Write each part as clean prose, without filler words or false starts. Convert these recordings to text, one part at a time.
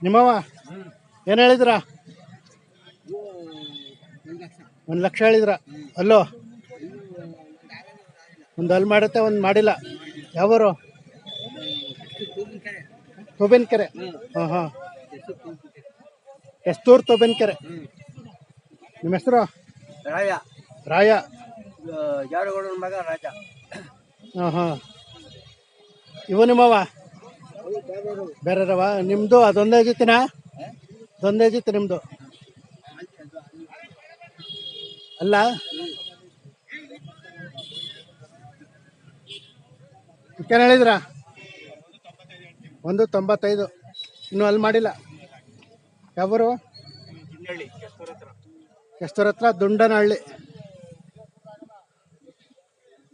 ನಿಮ್ಮವ ಏನು ಹೇಳಿದ್ರ? 1 ಲಕ್ಷ ಹೇಳಿದ್ರ. ಅಲ್ಲೋ ಒಂದು ಅಲ್ಲಿ ಮಾಡುತ್ತೆ, ಒಂದು ಮಾಡಿಲ್ಲ. ಯಾವರು? ತೊಬೇನ್ಕೆರೆ. ಹಾಂ ಹಾಂ, ಎಸ್ತೂರು ತೊಬೇನ್ಕೆರೆ. ನಿಮ್ಮ ಹೆಸರು? ರಾಯ. ರಾಯ. ಜಾಡುಗೌಡನ ಮಗ ರಾಜ. ಹಾಂ ಹಾಂ. ಇವು ನಿಮ್ಮವ ಬೇರೆರವ? ನಿಮ್ಮದು ಅದೊಂದೇ ಜೊತೆನಾ? ಅದೊಂದೇ ಜೊತೆ ನಿಮ್ಮದು ಅಲ್ಲ? ಏನು ಹೇಳಿದ್ರ? 1.95. ಇನ್ನೂ ಅಲ್ಲಿ ಮಾಡಿಲ್ಲ. ಯಾವರು? ಕೆಸ್ತೂರ್ ಹತ್ರ ದುಂಡನಹಳ್ಳಿ.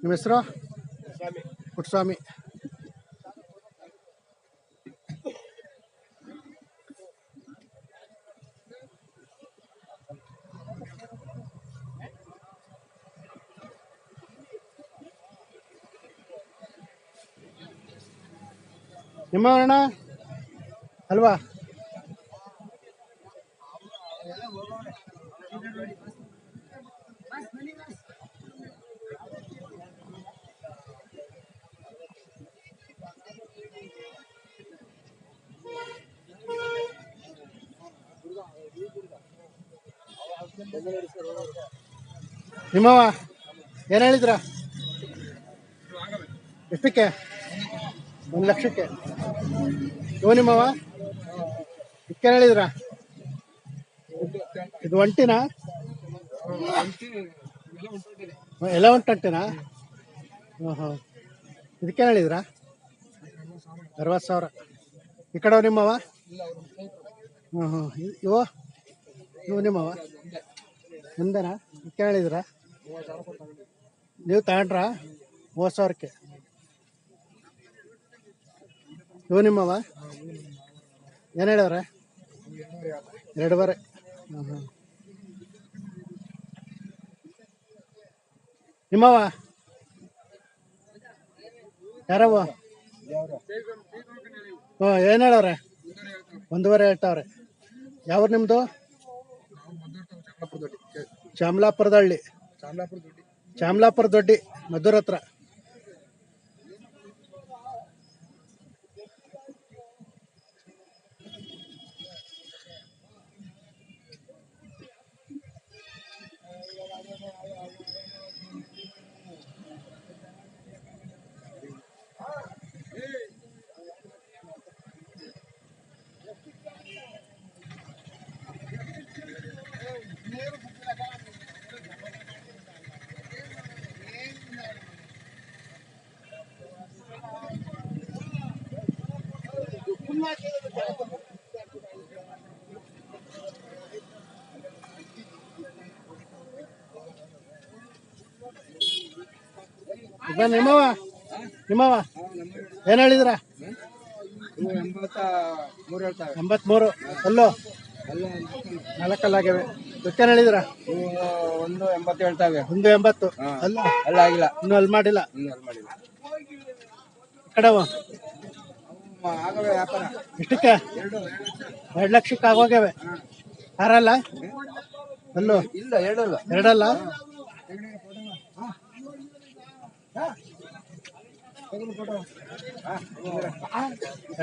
ನಿಮ್ಮ ಹೆಸರು? ಪುಟ್ಟಸ್ವಾಮಿ. ನಿಮ್ಮ ಅಣ್ಣ ಅಲ್ವಾ? ನಿಮ್ಮವ ಏನು ಹೇಳಿದ್ರ? ಎಷ್ಟಕ್ಕೆ? 1 ಲಕ್ಷಕ್ಕೆ. ಇವು ನಿಮ್ಮವ ಏನು ಹೇಳಿದ್ರ? ಇದು ಒಂಟಿನಾ? ಎಲ್ಲ ಒಂಟಂಟಿನಾ? ಹಾಂ ಹಾಂ. ಇದಕ್ಕೇನು ಹೇಳಿದ್ರ? 60,000. ಈ ಕಡೆ ನಿಮ್ಮವ? ಹಾಂ ಹಾಂ. ಇವು ಇವು ನಿಮ್ಮವ ಒಂದೇನಾ? ಇದಕ್ಕೆ ಹೇಳಿದ್ರ? ನೀವು ತಗೊಂಡ್ರ 30,000ಕ್ಕೆ? ಇವು ನಿಮ್ಮವ ಏನು ಹೇಳವ್ರೆ? 2.5. ಹಾಂ ಹಾಂ. ನಿಮ್ಮವ ಯಾರವ? ಹಾಂ, ಏನು ಹೇಳವ್ರೆ? 1.5 ಹೇಳ್ತಾವ್ರೆ. ಯಾವ ನಿಮ್ಮದು? ಚಾಮಲಾಪುರದಹಳ್ಳಿ. ಚಾಮಲಾಪುರ ದೊಡ್ಡಿ, ಮದ್ದೂರ್ ಹತ್ರ. ನಿಮ್ಮವ ನಿಮ್ಮವ ಏನು ಹೇಳಿದ್ರ? 83. ಅಲ್ಲೋ 4 ಇದಕ್ಕೇನು ಹೇಳಿದ್ರ? 1.80 ಹೇಳ್ತಾವೆ. 1.80. ಅಲ್ಲ ಅಲ್ಲ ಆಗಿಲ್ಲ, ಇನ್ನೂ ಅಲ್ಲಿ ಮಾಡಿಲ್ಲ. ಕಡೆವ ಆಗವೆ ವ್ಯಾಪಾರ. ಎಷ್ಟಕ್ಕೆ? 2 ಲಕ್ಷಕ್ಕೆ ಆಗೋಗ್ಯಾವೆ. ಯಾರಲ್ಲ? ಅಲ್ಲೋ ಇಲ್ಲ, ಎರಡಲ್ಲ. ಎರಡಲ್ಲ?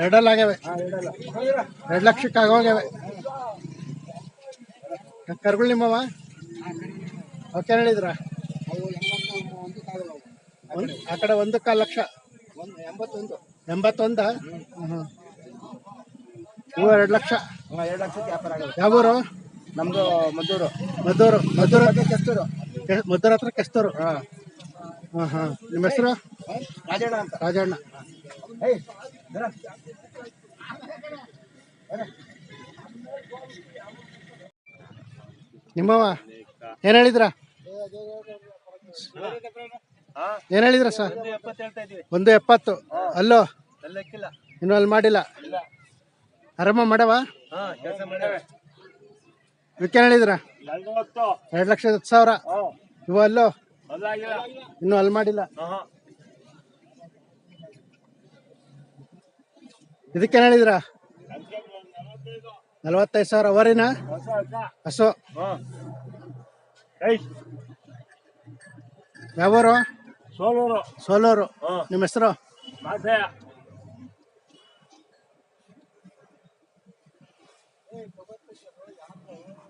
ಎರಡಲ್ಲ ಆಗ್ಯಾವೆ. 2 ಲಕ್ಷಕ್ಕೆ ಆಗೋಗ್ಯಾವೆ. ಕರ್ಗಳು ನಿಮ್ಮವ ಅವಕ್ಕೆ ಹೇಳಿದ್ರ? ಆ ಕಡೆ 1.25 ಲಕ್ಷ. 81. ಹ್ಞೂ. ಇವು 2 ಲಕ್ಷ. 2 ಲಕ್ಷಕ್ಕೆ ವ್ಯಾಪಾರ ಆಗುತ್ತೆ. ಯಾವೂರು? ನಮ್ದು ಮದ್ದೂರು. ಮದ್ದೂರು ಕೆಸ್ತೂರು. ಮದ್ದೂರ್ ಹತ್ರ ಕೆಸ್ತೂರು. ಹಾಂ ಹಾಂ ಹಾಂ. ನಿಮ್ಮ ಹೆಸರು? ರಾಜಣ್ಣ ಅಂತ. ರಾಜಣ್ಣ. ನಿಮ್ಮವ ಏನು ಹೇಳಿದ್ರ? ಏನು ಹೇಳಿದ್ರ ಸರ್? 1.70. ಅಲ್ಲೋ ಇನ್ನೂ ಅಲ್ಲಿ ಮಾಡಿಲ್ಲ. ಆರಾಮ ಮಾಡವ? ಇದಕ್ಕೇನು ಹೇಳಿದ್ರ? 2,10,000. ಇವು ಅಲ್ಲೋ ಇನ್ನೂ ಅಲ್ಲಿ ಮಾಡಿಲ್ಲ. ಇದಕ್ಕೇನು ಹೇಳಿದ್ರ? 45,000 ಅವರಿನ ಹಸು. ಯಾವೂರು? ಸೋಲೂರು. ಸೋಲೂರು. ನಿಮ್ಮ ಹೆಸರು? ಮಾಸಯ್ಯ.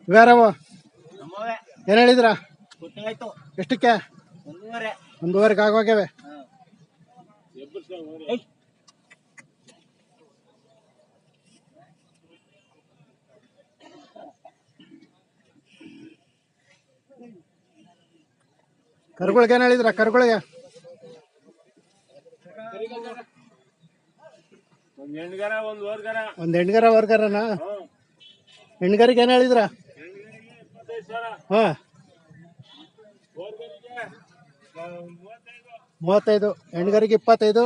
ಇವ್ಯಾರವು? ನಮ್ಮವೇ ಏನು ಹೇಳಿದ್ರ? ಗೊತ್ತಾಯ್ತು. ಎಷ್ಟಕ್ಕೆ? 1.5. 1.5 ಆಗೋಗ್ಯವೆ. ಕರುಗಳಿಗೆ ಏನು ಹೇಳಿದ್ರ? ಕರುಗಳಿಗೆ ಒಂದು ಹೆಣ್ಗರ ಒಂದು ಓರ್ಗರ. ಒಂದು ಹೆಣ್ಗರ ವರ್ಗರನ? ಹೆಣ್ಗರಿಗೆ ಏನು ಹೇಳಿದ್ರ? 25,000. ಹಾಂ, ಓರ್ಗರಿಗೆ 35. 35. ಹೆಣ್ಗರಿಗೆ 25,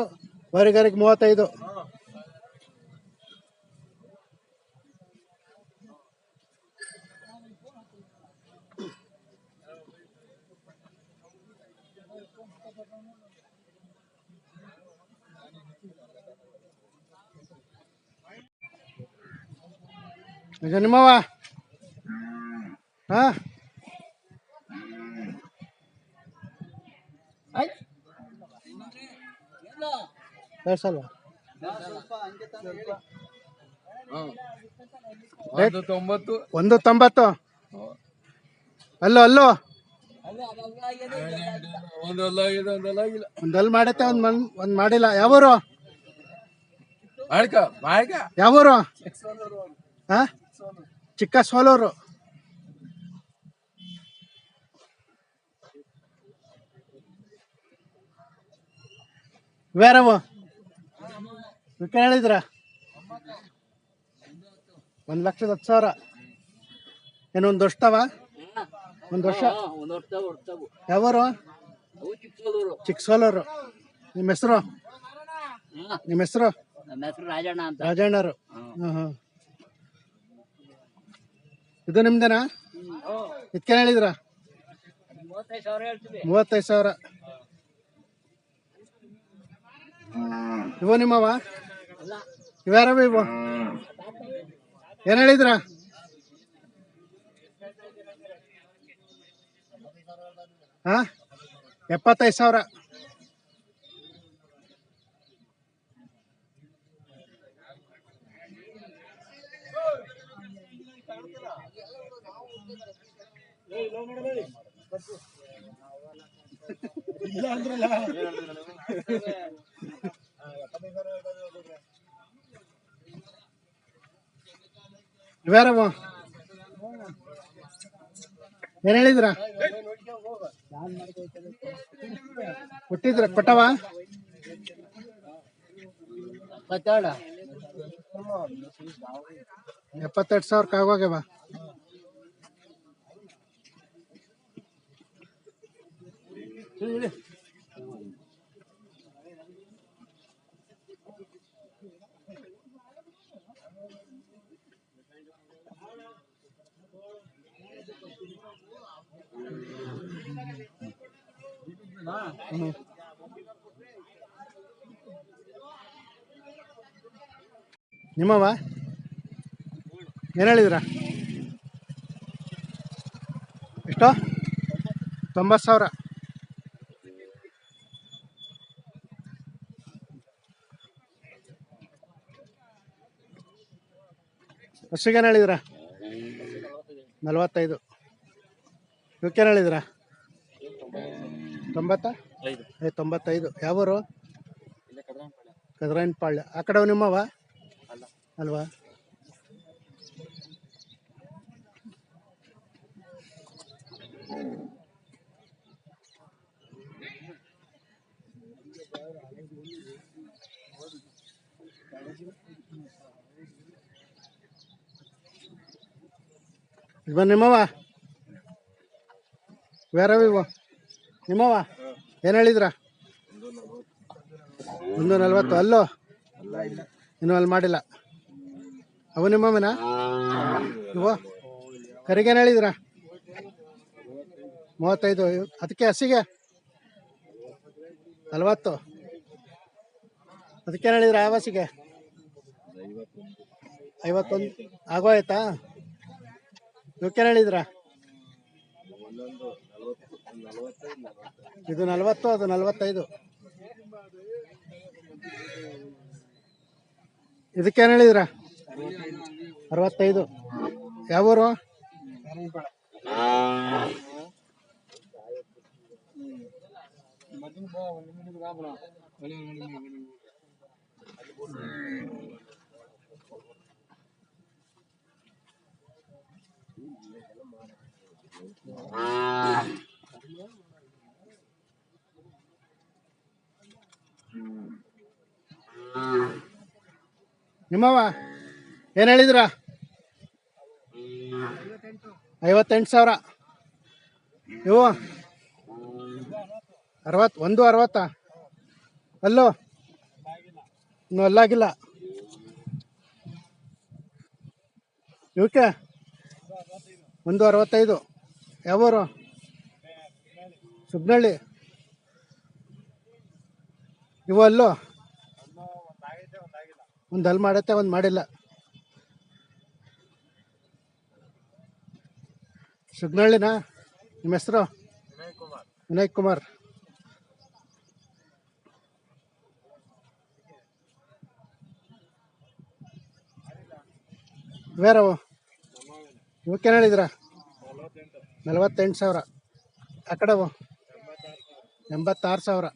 ವರ್ಗರಿಗೆ 35. ಇದು ನಿಮ್ಮವ? ಹಾಂ, ಬೇಸಲ್ವಾ? ರೇಟ್ 190. ಅಲ್ಲೋ ಅಲ್ಲೋ ಒಂದಲ್ಲಿ ಮಾಡತ್ತೆ, ಒಂದು ಮಾಡಿಲ್ಲ. ಯಾವೂರು? ಯಾವೂರು? ಹಾ, ಚಿಕ್ಕ ಸೋಲೂರು. ಇವ್ಯಾರವು? ಇದಕ್ಕೆ ಹೇಳಿದ್ರ? 1,10,000. ಏನು ಒಂದು ವರ್ಷದವ? ಒಂದು ವರ್ಷ. ಯಾವೂರು? ಚಿಕ್ಕ ಸೋಲೂರು. ನಿಮ್ಮ ಹೆಸರು? ನಿಮ್ಮ ಹೆಸರು? ನಮ್ಮ ಹೆಸರು ರಾಜಣ್ಣ ಅಂತ. ರಾಜಣ್ಣರು. ಹಾಂ ಹಾಂ. ಇದು ನಿಮ್ದೇನಾ? ಇದಕ್ಕೆ ಹೇಳಿದ್ರ? 35,000 ಹೇಳ್ತೀವಿ. 35,000. ಇವು ನಿಮ್ಮವ? ಇವ್ಯಾರವ ಇವು? ಏನು ಹೇಳಿದ್ರ? ಹಾಂ, 75,000. ಇವ್ಯಾರವ? ಏನು ಹೇಳಿದ್ರ? ಕೊಟ್ಟಿದ್ರ? ಕೊಟ್ಟವ? 72,000 ಆಗೋಗ್ಯವ. ನಿಮ್ಮವ? ಏನು ಹೇಳಿದ್ರ? ಎಷ್ಟು? 90,000. ಹಸುಗೇನು ಹೇಳಿದ್ರ? 45. ಇವಕ್ಕೇನು ಹೇಳಿದ್ರ? 90? 95. ಯಾವೂರು? ಕದ್ರಾಯನಪಾಳ್ಯ. ಆ ಕಡೆ ನಿಮ್ಮವ ಅಲ್ವಾ? ಇವ ನಿಮ್ಮವ? ಬೇರೆ ಇವ ನಿಮ್ಮವ? ಏನು ಹೇಳಿದ್ರ? 140. ಅಲ್ಲೋ ಇನ್ನೂ ಅಲ್ಲಿ ಮಾಡಿಲ್ಲ. ಅವು ನಿಮ್ಮವನ? ಇವು ಕರಿಗೇನು ಹೇಳಿದ್ರ? 35. ಅದಕ್ಕೆ ಹಸಿಗೆ 40. ಅದಕ್ಕೇನು ಹೇಳಿದ್ರ? ಆವಾಸಿಗೆ 51 ಆಗೋಯ್ತಾ? ಇವಕ್ಕೇನು ಹೇಳಿದ್ರ? ಇದು 40, ಅದು 45. ಇದಕ್ಕೇನು ಹೇಳಿದ್ರ? 65. ಯಾವೂರು? ನಿಮ್ಮವ ಏನು ಹೇಳಿದ್ರ? 58,000. ಇವು 60, 60. ಅಲ್ಲೋ ಇನ್ನೂ ಅಲ್ಲಾಗಿಲ್ಲ. ಇವಕ್ಕೆ 65. ಯಾವೂರು? ಸುಬ್ನಳ್ಳಿ. ಇವು ಅಲ್ಲೋ ಒಂದು ಅಲ್ಲಿ ಮಾಡತ್ತೆ, ಒಂದು ಮಾಡಿಲ್ಲ. ಸುಬ್ನಳ್ಳಿನಾ? ನಿಮ್ಮ ಹೆಸರು? ವಿನಯ್ ಕುಮಾರ್. ಬೇರವು ಇವಕ್ಕೇನು ಹೇಳಿದ್ರ? 48,000. ಆ ಕಡೆವು 86,000.